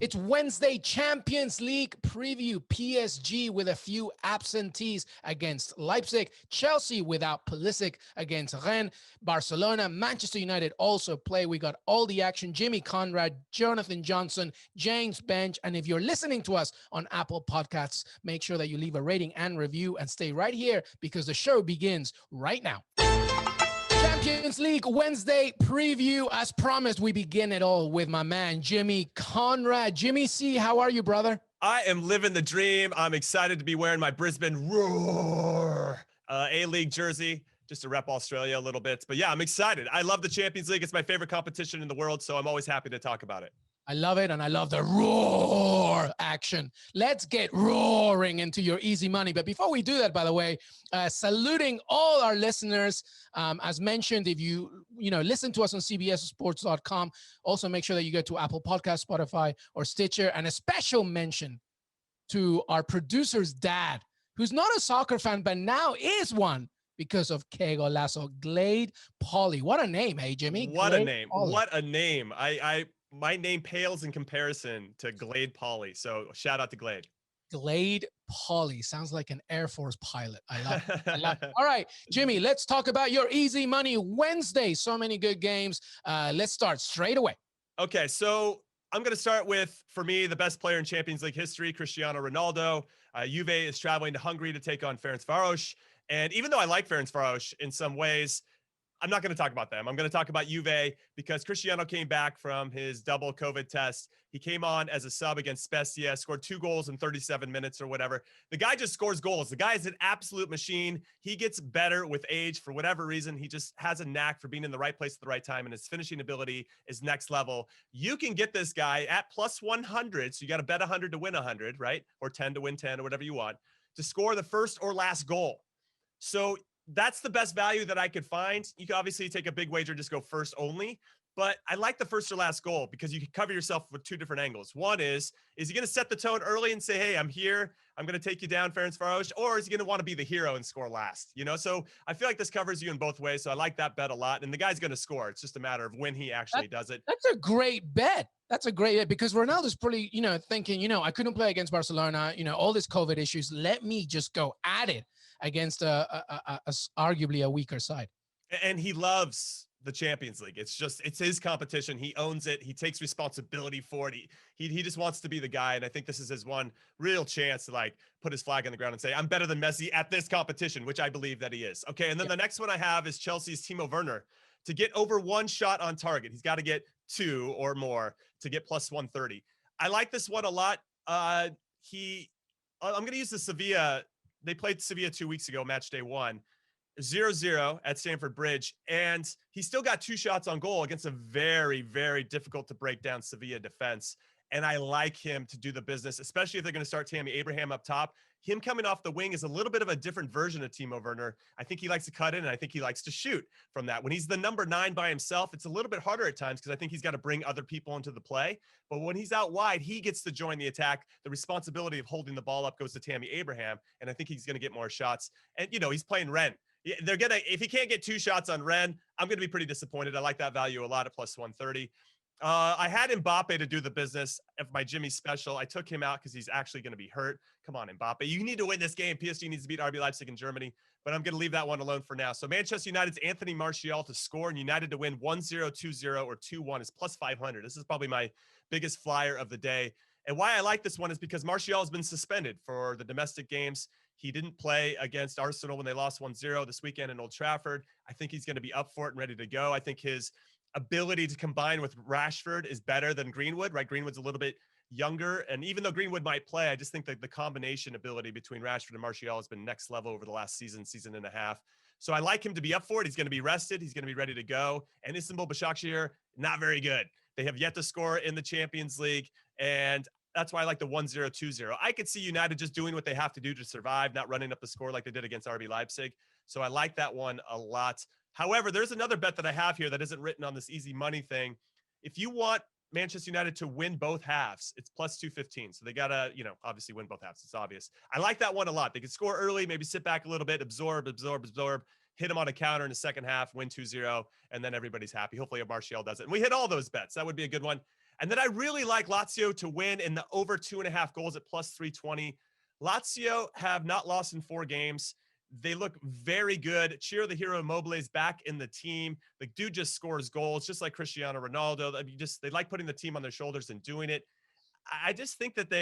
It's Wednesday Champions League preview. PSG with a few absentees against Leipzig. Chelsea without Pulisic against Rennes. Barcelona, Manchester United also play. We got all the action. Jimmy Conrad, Jonathan Johnson, James Benge. And if you're listening to us on Apple Podcasts, make sure that you leave a rating and review and stay right here because the show begins right now. Champions League Wednesday preview. As promised, we begin it all with my man, Jimmy Conrad. Jimmy C, how are you, brother? I am living the dream. I'm excited to be wearing my Brisbane Roar A-League jersey, just to rep Australia a little bit. But yeah, I'm excited. I love the Champions League. It's my favorite competition in the world, so I'm always happy to talk about it. I love it, and I love the roar action. Let's get roaring into your easy money. But before we do that, by the way, saluting all our listeners. As mentioned, if you listen to us on cbssports.com, also make sure that you go to Apple Podcasts, Spotify, or Stitcher. And a special mention to our producer's dad, who's not a soccer fan, but now is one because of Que Golazo, Glade Polly. What a name, hey, Jimmy? What Glade a name. Polly. What a name. My name pales in comparison to Glade Polly. So shout out to Glade. Glade Polly sounds like an Air Force pilot. I love it. I love it. All right, Jimmy, let's talk about your easy money Wednesday. So many good games. Let's start straight away. Okay, so I'm going to start with, for me, the best player in Champions League history, Cristiano Ronaldo. Juve is traveling to Hungary to take on Ferencváros. And even though I like Ferencváros in some ways, I'm not going to talk about them. I'm going to talk about Juve because Cristiano came back from his double COVID test. He came on as a sub against Spezia, scored 2 goals in 37 minutes or whatever. The guy just scores goals. The guy is an absolute machine. He gets better with age for whatever reason. He just has a knack for being in the right place at the right time, and his finishing ability is next level. You can get this guy at plus 100. So you got to bet 100 to win 100, right? Or 10 to win 10 or whatever you want to score the first or last goal. So that's the best value that I could find. You can obviously take a big wager, just go first only, but I like the first or last goal because you can cover yourself with 2 different angles. One is he going to set the tone early and say, hey, I'm here, I'm going to take you down, Ferencváros, or is he going to want to be the hero and score last? So I feel like this covers you in both ways. So I like that bet a lot. And the guy's going to score. It's just a matter of when he actually does it. That's a great bet. That's a great bet because Ronaldo's probably, thinking, I couldn't play against Barcelona, all these COVID issues. Let me just go at it against arguably a weaker side. And he loves the Champions League. It's his competition. He owns it. He takes responsibility for it. He just wants to be the guy. And I think this is his one real chance to put his flag on the ground and say, I'm better than Messi at this competition, which I believe that he is. Okay. And then the next one I have is Chelsea's Timo Werner to get over 1 shot on target. He's got to get 2 or more to get plus 130. I like this one a lot. I'm going to use the Sevilla. They played Sevilla 2 weeks ago, match day 1, 0-0 at Stamford Bridge. And he still got 2 shots on goal against a very, very difficult to break down Sevilla defense. And I like him to do the business, especially if they're going to start Tammy Abraham up top. Him coming off the wing is a little bit of a different version of Timo Werner. I think he likes to cut in, and I think he likes to shoot from that. When he's the number 9 by himself, it's a little bit harder at times because I think he's got to bring other people into the play. But when he's out wide, he gets to join the attack. The responsibility of holding the ball up goes to Tammy Abraham, and I think he's going to get more shots. And, he's playing Rennes. If he can't get 2 shots on Rennes, I'm going to be pretty disappointed. I like that value a lot at plus 130. I had Mbappe to do the business of my Jimmy special. I took him out because he's actually going to be hurt. Come on, Mbappe. You need to win this game. PSG needs to beat RB Leipzig in Germany, but I'm going to leave that one alone for now. So Manchester United's Anthony Martial to score and United to win 1-0, 2-0, or 2-1 is plus 500. This is probably my biggest flyer of the day. And why I like this one is because Martial has been suspended for the domestic games. He didn't play against Arsenal when they lost 1-0 this weekend in Old Trafford. I think he's going to be up for it and ready to go. I think his ability to combine with Rashford is better than Greenwood, right? Greenwood's a little bit younger. And even though Greenwood might play, I just think that the combination ability between Rashford and Martial has been next level over the last season and a half. So I like him to be up for it. He's going to be rested. He's going to be ready to go. And Istanbul Başakşehir, not very good. They have yet to score in the Champions League. And that's why I like the 1-0, 2-0. I could see United just doing what they have to do to survive, not running up the score like they did against RB Leipzig. So I like that one a lot. However, there's another bet that I have here that isn't written on this easy money thing. If you want Manchester United to win both halves, it's plus 215. So they got to, obviously win both halves. It's obvious. I like that one a lot. They can score early, maybe sit back a little bit, absorb, hit them on a counter in the second half, win 2-0, and then everybody's happy. Hopefully Martial does it. And we hit all those bets. That would be a good one. And then I really like Lazio to win in the over 2.5 goals at plus 320. Lazio have not lost in 4 games. They look very good. Ciro the Hero Immobile is back in the team. The dude just scores goals, just like Cristiano Ronaldo. I mean, they like putting the team on their shoulders and doing it. I just think that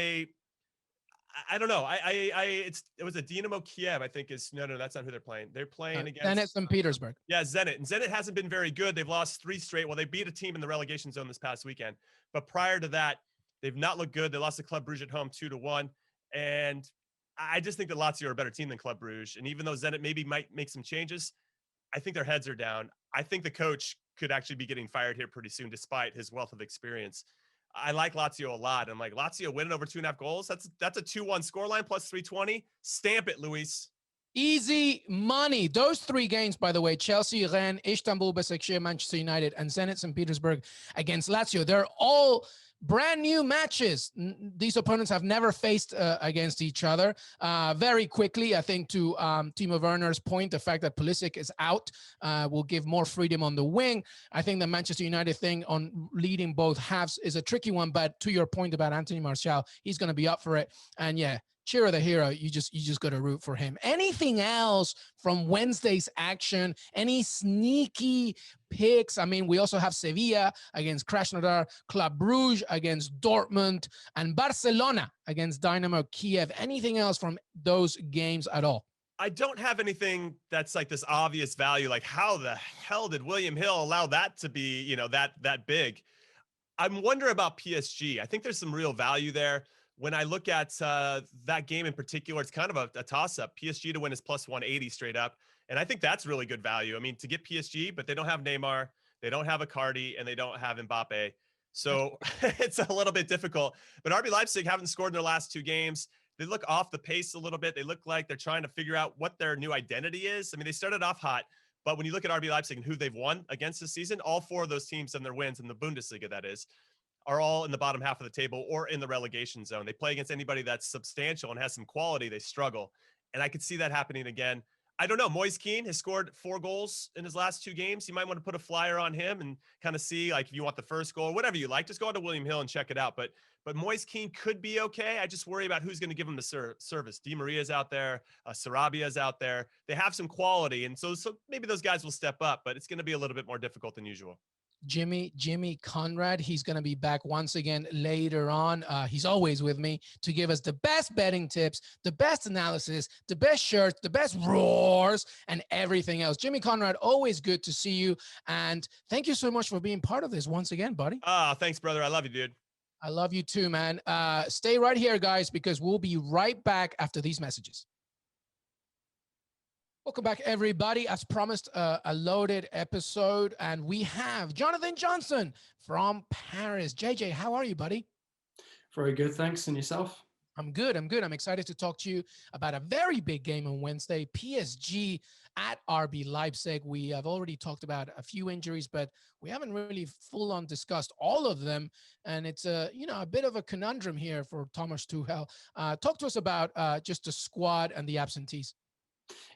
I don't know. It was a Dynamo Kiev, I think is, no, that's not who they're playing. They're playing against Zenit St. Petersburg. Yeah, Zenit. And Zenit hasn't been very good. They've lost 3 straight. Well, they beat a team in the relegation zone this past weekend. But prior to that, they've not looked good. They lost to Club Brugge at home 2-1. And I just think that Lazio are a better team than Club Brugge. And even though Zenit maybe might make some changes, I think their heads are down. I think the coach could actually be getting fired here pretty soon, despite his wealth of experience. I like Lazio a lot. I'm like, Lazio winning over 2.5 goals. That's a 2-1 scoreline plus 320. Stamp it, Luis. Easy money. Those 3 games, by the way, Chelsea, Rennes, Istanbul, Besiktas, Manchester United, and Zenit St. Petersburg against Lazio. They're all brand new matches. These opponents have never faced against each other. Very quickly, I think to Timo Werner's point, the fact that Pulisic is out will give more freedom on the wing. I think the Manchester United thing on leading both halves is a tricky one, but to your point about Anthony Martial, he's going to be up for it. And yeah, Ciro the Hero, you just got to root for him. Anything else from Wednesday's action? Any sneaky picks? I mean, we also have Sevilla against Krasnodar, Club Brugge against Dortmund, and Barcelona against Dynamo Kiev. Anything else from those games at all? I don't have anything that's like this obvious value. Like, how the hell did William Hill allow that to be, that big? I'm wondering about PSG. I think there's some real value there. When I look at that game in particular, it's kind of a toss-up. PSG to win is plus 180 straight up. And I think that's really good value. I mean, to get PSG, but they don't have Neymar, they don't have Icardi, and they don't have Mbappe. So it's a little bit difficult. But RB Leipzig haven't scored in their last 2 games. They look off the pace a little bit. They look like they're trying to figure out what their new identity is. I mean, they started off hot, but when you look at RB Leipzig and who they've won against this season, all 4 of those teams and their wins in the Bundesliga, that is, are all in the bottom half of the table or in the relegation zone. They play against anybody that's substantial and has some quality. They struggle. And I could see that happening again. I don't know. Moise Kean has scored 4 goals in his last 2 games. You might want to put a flyer on him and kind of see, like, if you want the first goal, whatever you like, just go on to William Hill and check it out. But Moise Kean could be okay. I just worry about who's going to give him the service. Di Maria's out there. Sarabia's out there. They have some quality. And so maybe those guys will step up, but it's going to be a little bit more difficult than usual. Jimmy Conrad. He's going to be back once again later on. He's always with me to give us the best betting tips, the best analysis, the best shirts, the best roars, and everything else. Jimmy Conrad, always good to see you. And thank you so much for being part of this once again, buddy. Thanks, brother. I love you, dude. I love you too, man. Stay right here, guys, because we'll be right back after these messages. Welcome back, everybody. As promised, a loaded episode, and we have Jonathan Johnson from Paris. JJ, how are you, buddy? Very good, thanks. And yourself? I'm good. I'm excited to talk to you about a very big game on Wednesday, PSG at RB Leipzig. We have already talked about a few injuries, but we haven't really full on discussed all of them. And it's a bit of a conundrum here for Thomas Tuchel. Talk to us about just the squad and the absentees.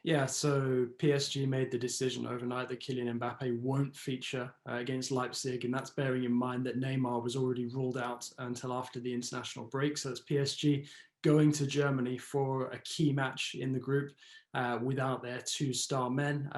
Yeah, so PSG made the decision overnight that Kylian Mbappe won't feature against Leipzig, and that's bearing in mind that Neymar was already ruled out until after the international break. So it's PSG going to Germany for a key match in the group without their 2 star men.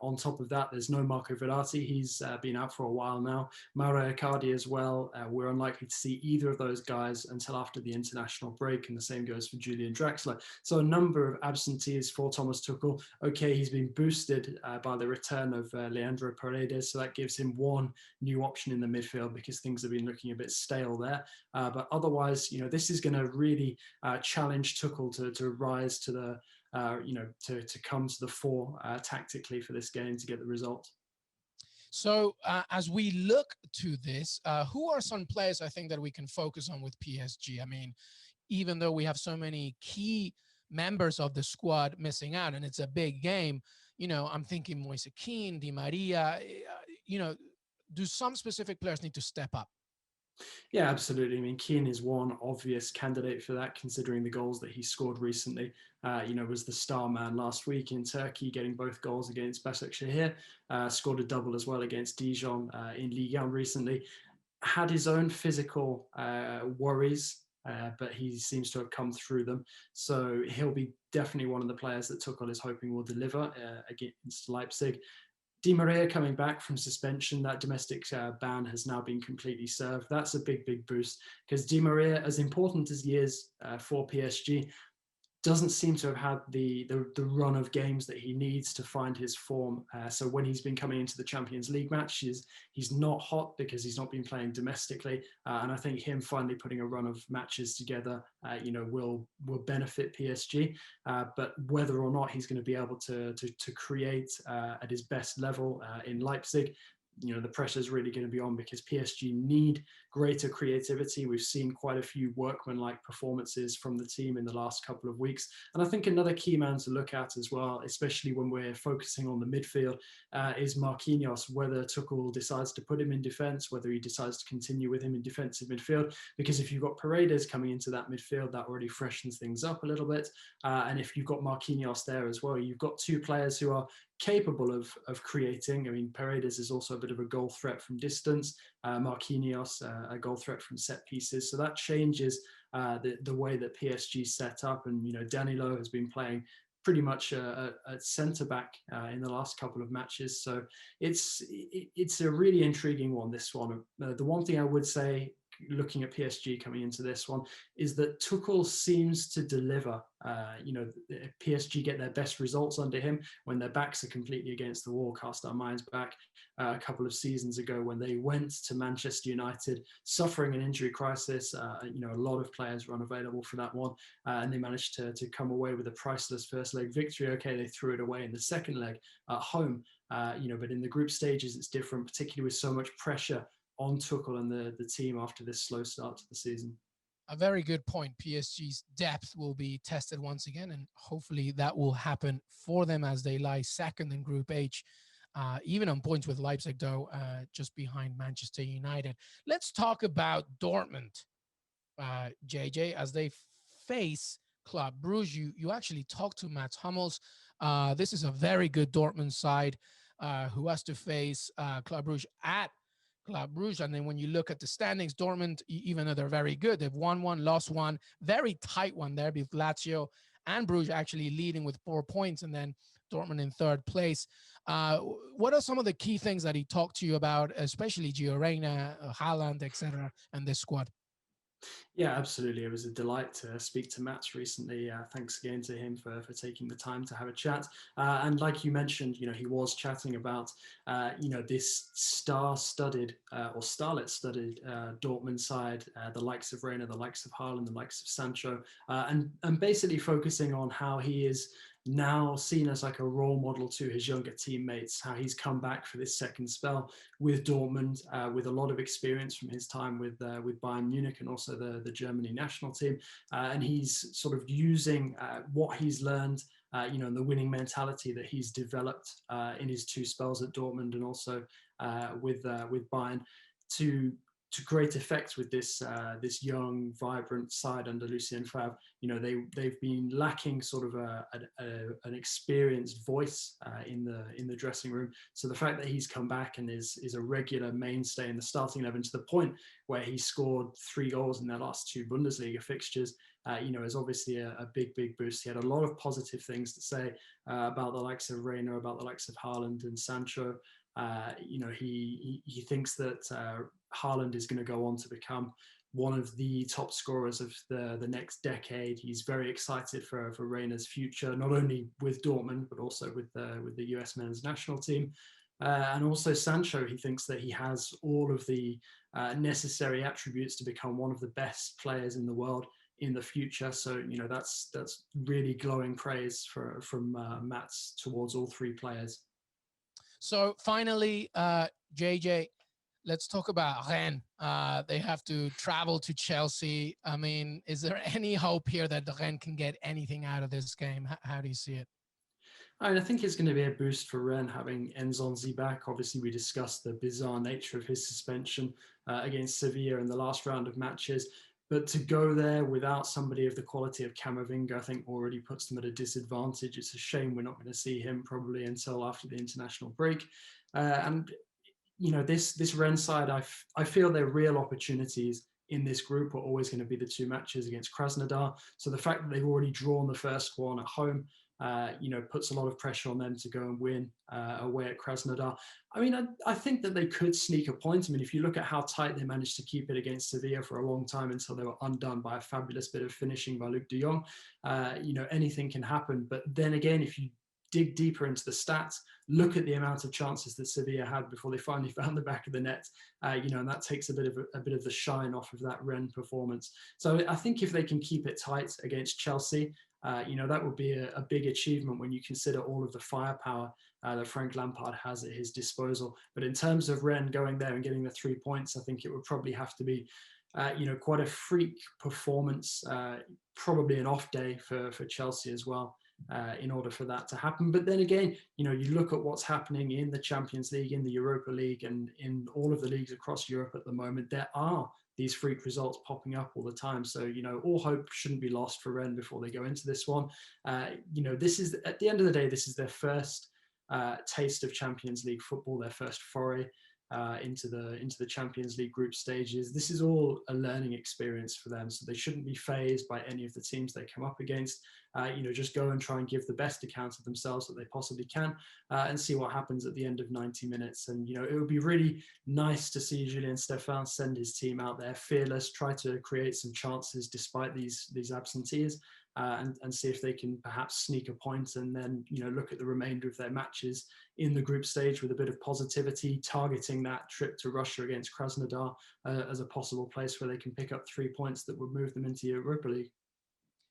On top of that, there's no Marco Verratti. He's been out for a while now. Mauro Icardi as well. We're unlikely to see either of those guys until after the international break, and the same goes for Julian Draxler. So a number of absentees for Thomas Tuchel. Okay, he's been boosted by the return of Leandro Paredes, so that gives him one new option in the midfield because things have been looking a bit stale there. But otherwise, this is going to really challenge Tuchel to rise to the to come to the fore tactically for this game to get the result. So as we look to this, who are some players I think that we can focus on with PSG? I mean, even though we have so many key members of the squad missing out and it's a big game, I'm thinking Moise Kean, Di Maria, do some specific players need to step up? Yeah, absolutely. I mean, Keane is one obvious candidate for that, considering the goals that he scored recently. Was the star man last week in Turkey, getting both goals against Başakşehir. Scored a double as well against Dijon in Ligue 1 recently. had his own physical worries, but he seems to have come through them. So he'll be definitely one of the players that Tuchel is hoping will deliver against Leipzig. Di Maria coming back from suspension, that domestic ban has now been completely served. That's a big, big boost, because Di Maria, as important as he is for PSG, doesn't seem to have had the run of games that he needs to find his form. So when he's been coming into the Champions League matches, he's not hot because he's not been playing domestically. And I think him finally putting a run of matches together, will benefit PSG. But whether or not he's going to be able to create at his best level in Leipzig, the pressure is really going to be on, because PSG need greater creativity. We've seen quite a few workman-like performances from the team in the last couple of weeks. And I think another key man to look at as well, especially when we're focusing on the midfield, is Marquinhos, whether Tuchel decides to put him in defence, whether he decides to continue with him in defensive midfield. Because if you've got Paredes coming into that midfield, that already freshens things up a little bit. And if you've got Marquinhos there as well, you've got two players who are capable of creating. I mean, Paredes is also a bit of a goal threat from distance. Marquinhos, a goal threat from set pieces. So that changes the way that PSG set up. And, Danilo has been playing pretty much at centre back in the last couple of matches. So it's a really intriguing one, this one. The one thing I would say, looking at PSG coming into this one, is that Tuchel seems to deliver. PSG get their best results under him when their backs are completely against the wall. Cast our minds back a couple of seasons ago when they went to Manchester United, suffering an injury crisis. A lot of players were unavailable for that one, and they managed to come away with a priceless first leg victory. Okay, they threw it away in the second leg at home, but in the group stages it's different, particularly with so much pressure on Tuchel and the team after this slow start to the season. A very good point. PSG's depth will be tested once again, and hopefully that will happen for them as they lie second in Group H, even on points with Leipzig, though, just behind Manchester United. Let's talk about Dortmund, JJ, as they face Club Brugge. You actually talked to Mats Hummels. This is a very good Dortmund side who has to face Club Brugge at Club Brugge. And then when you look at the standings, Dortmund, even though they're very good, they've won one, lost one, very tight one there, with Lazio and Brugge actually leading with 4 points, and then Dortmund in third place. What are some of the key things that he talked to you about, especially Gio Reyna, Haaland, etc., and this squad? Yeah, absolutely. It was a delight to speak to Mats recently. Thanks again to him for taking the time to have a chat. And like you mentioned, he was chatting about, this star-studded or starlet-studded Dortmund side, the likes of Reina, the likes of Haaland, the likes of Sancho, and basically focusing on how he is now seen as like a role model to his younger teammates, how he's come back for this second spell with Dortmund, with a lot of experience from his time with Bayern Munich and also the Germany national team. And he's sort of using what he's learned, and the winning mentality that he's developed in his two spells at Dortmund and also with Bayern to great effect with this young, vibrant side under Lucien Favre. They've been lacking sort of an experienced voice in the dressing room. So the fact that he's come back and is a regular mainstay in the starting 11 to the point where he scored 3 goals in their last 2 Bundesliga fixtures, is obviously a big, big boost. He had a lot of positive things to say about the likes of Reina, about the likes of Haaland and Sancho. He thinks that Haaland is going to go on to become one of the top scorers of the next decade. He's very excited for Reina's future, not only with Dortmund, but also with the US men's national team. And also Sancho, he thinks that he has all of the necessary attributes to become one of the best players in the world in the future. So, that's really glowing praise from Mats towards all 3 players. So finally, JJ, let's talk about Rennes. They have to travel to Chelsea. I mean, is there any hope here that Rennes can get anything out of this game? How do you see it? I think it's going to be a boost for Rennes having Nzonzi back. Obviously, we discussed the bizarre nature of his suspension against Sevilla in the last round of matches. But to go there without somebody of the quality of Camavinga, I think already puts them at a disadvantage. It's a shame we're not going to see him probably until after the international break. And this Rennes side, I feel their real opportunities in this group are always going to be the two matches against Krasnodar. So the fact that they've already drawn the first one at home, puts a lot of pressure on them to go and win away at Krasnodar. I mean, I think that they could sneak a point. I mean, if you look at how tight they managed to keep it against Sevilla for a long time until they were undone by a fabulous bit of finishing by Luc de Jong, anything can happen. But then again, if you dig deeper into the stats, look at the amount of chances that Sevilla had before they finally found the back of the net, and that takes a bit of the shine off of that Rennes performance. So I think if they can keep it tight against Chelsea, that would be a big achievement when you consider all of the firepower that Frank Lampard has at his disposal. But in terms of Rennes going there and getting the 3 points, I think it would probably have to be quite a freak performance, probably an off day for Chelsea as well. In order for that to happen. But then again, you look at what's happening in the Champions League, in the Europa League, and in all of the leagues across Europe at the moment, there are these freak results popping up all the time. So, all hope shouldn't be lost for Rennes before they go into this one. This is, at the end of the day, this is their first taste of Champions League football, their first foray into the Champions League group stages. This is all a learning experience for them, so they shouldn't be fazed by any of the teams they come up against. Just go and try and give the best account of themselves that they possibly can, and see what happens at the end of 90 minutes. And it would be really nice to see Julien Stéphan send his team out there fearless, try to create some chances despite these absentees. And see if they can perhaps sneak a point, and then look at the remainder of their matches in the group stage with a bit of positivity, targeting that trip to Russia against Krasnodar as a possible place where they can pick up 3 points that would move them into Europa League.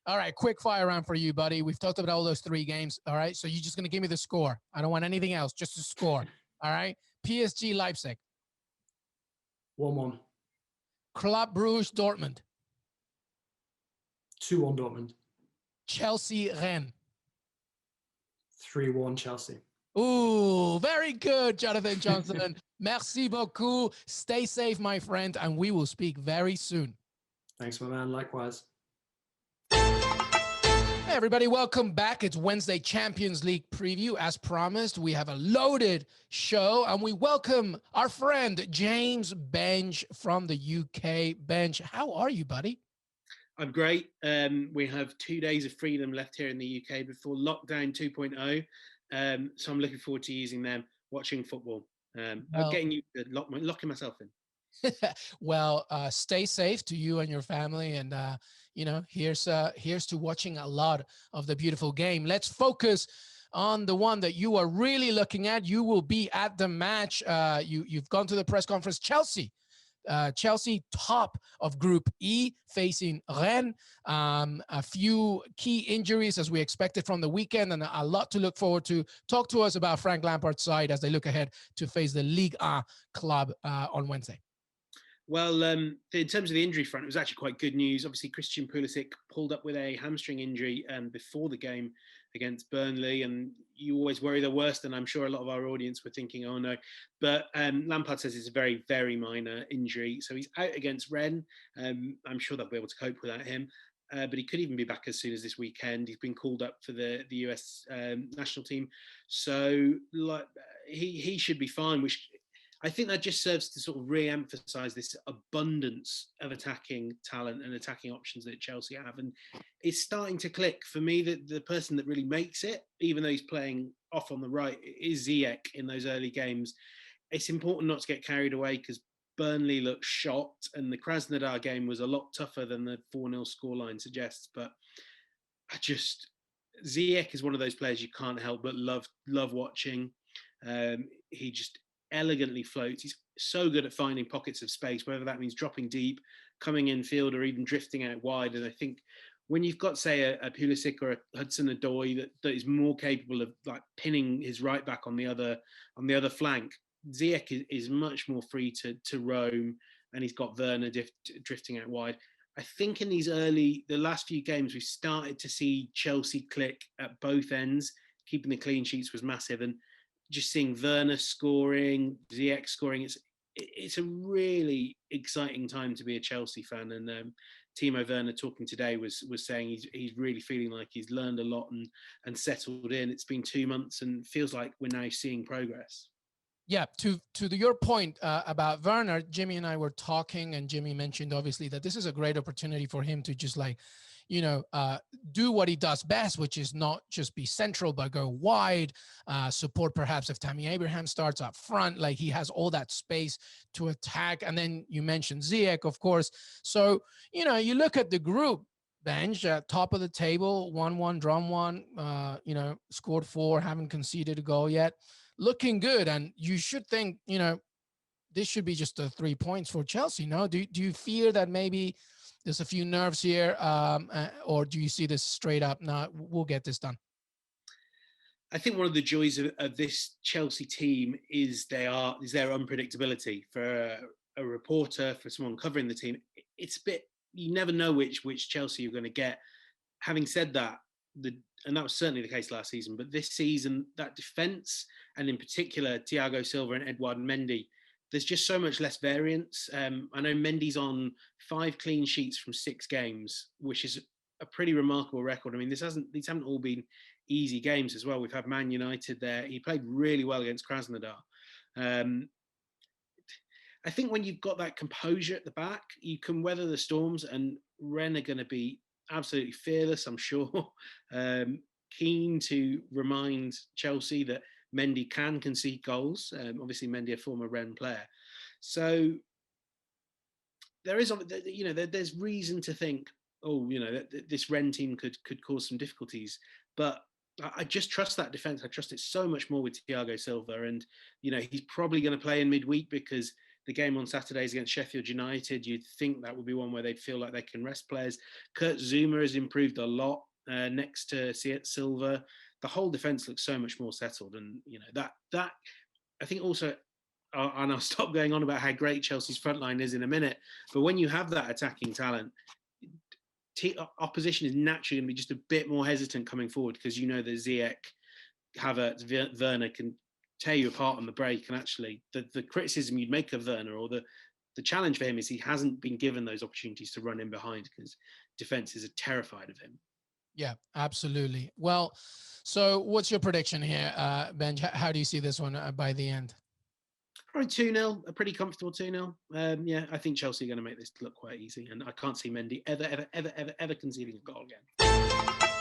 All right, quick fire round for you, buddy. We've talked about all those 3 games. All right, so you're just going to give me the score. I don't want anything else, just the score. All right, PSG Leipzig. 1-1. Club Brugge Dortmund. 2-1 Dortmund. Chelsea Rennes. 3-1 Chelsea. Ooh, very good, Jonathan Johnson. Merci beaucoup. Stay safe, my friend, and we will speak very soon. Thanks, my man. Likewise. Hey, everybody, welcome back. It's Wednesday Champions League preview. As promised, we have a loaded show, and we welcome our friend James Benge from the UK. Benge, how are you, buddy? I'm great. We have 2 days of freedom left here in the UK before lockdown 2.0. So I'm looking forward to using them, watching football. I'm getting you to locking myself in. Well, stay safe to you and your family. And, here's to watching a lot of the beautiful game. Let's focus on the one that you are really looking at. You will be at the match. You've gone to the press conference. Chelsea top of Group E facing Rennes. A few key injuries as we expected from the weekend, and a lot to look forward to. Talk to us about Frank Lampard's side as they look ahead to face the Ligue 1 club on Wednesday. Well, in terms of the injury front, it was actually quite good news. Obviously, Christian Pulisic pulled up with a hamstring injury before the game against Burnley, and you always worry the worst, and I'm sure a lot of our audience were thinking, oh no. But Lampard says it's a very, very minor injury. So he's out against Rennes. I'm sure they'll be able to cope without him. But he could even be back as soon as this weekend. He's been called up for the US national team. So he should be fine, which I think that just serves to sort of re-emphasise this abundance of attacking talent and attacking options that Chelsea have. And it's starting to click. For me, the person that really makes it, even though he's playing off on the right, is Ziyech in those early games. It's important not to get carried away because Burnley looked shocked and the Krasnodar game was a lot tougher than the 4-0 scoreline suggests. But Ziyech is one of those players you can't help but love watching. He just elegantly floats. He's so good at finding pockets of space, whether that means dropping deep, coming in field, or even drifting out wide. And I think when you've got, say, a Pulisic or a Hudson-Odoi that is more capable of like pinning his right back on the other flank, Ziyech is much more free to roam, and he's got Werner drifting out wide. I think in the last few games, we've started to see Chelsea click at both ends. Keeping the clean sheets was massive, and just seeing Werner scoring, Ziyech scoring, it's a really exciting time to be a Chelsea fan. And Timo Werner talking today was saying he's really feeling like he's learned a lot and settled in. It's been 2 months and feels like we're now seeing progress. Yeah, to your point about Werner, Jimmy and I were talking, and Jimmy mentioned obviously that this is a great opportunity for him to just like, do what he does best, which is not just be central, but go wide, support perhaps if Tammy Abraham starts up front. Like he has all that space to attack. And then you mentioned Ziyech, of course. So, you look at the group, Benge, top of the table, 1-1, drawn 1, scored 4, haven't conceded a goal yet. Looking good. And you should think, this should be just 3 points for Chelsea. No, do you fear that maybe there's a few nerves here, or do you see this straight up? No, we'll get this done. I think one of the joys of this Chelsea team is their unpredictability. For a reporter, for someone covering the team, it's a bit, you never know which Chelsea you're going to get. Having said that, and that was certainly the case last season, but this season, that defence, and in particular Thiago Silva and Edouard Mendy, there's just so much less variance. I know Mendy's on 5 clean sheets from 6 games, which is a pretty remarkable record. I mean, these haven't all been easy games as well. We've had Man United there. He played really well against Krasnodar. I think when you've got that composure at the back, you can weather the storms, and Rennes are going to be absolutely fearless, I'm sure. Keen to remind Chelsea that Mendy can concede goals. Obviously, Mendy, a former Rennes player. So there is, there's reason to think, that this Rennes team could cause some difficulties. But I just trust that defence. I trust it so much more with Thiago Silva. And, he's probably going to play in midweek because the game on Saturday is against Sheffield United. You'd think that would be one where they'd feel like they can rest players. Kurt Zouma has improved a lot next to Silva. The whole defence looks so much more settled. And, that I think also, and I'll stop going on about how great Chelsea's front line is in a minute, but when you have that attacking talent, opposition is naturally going to be just a bit more hesitant coming forward because that Ziyech, Havertz, Werner can tear you apart on the break. And actually, the criticism you'd make of Werner, or the challenge for him, is he hasn't been given those opportunities to run in behind because defenses are terrified of him. Yeah, absolutely. Well, so what's your prediction here, Benj? How do you see this one by the end? Probably 2-0, a pretty comfortable 2-0. Yeah, I think Chelsea are going to make this look quite easy, and I can't see Mendy ever conceding a goal again.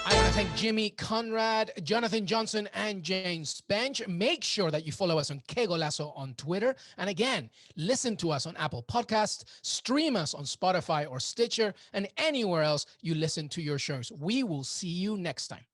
I want to thank Jimmy Conrad, Jonathan Johnson, and James Benge. Make sure that you follow us on Que Golazo on Twitter. And again, listen to us on Apple Podcasts, stream us on Spotify or Stitcher, and anywhere else you listen to your shows. We will see you next time.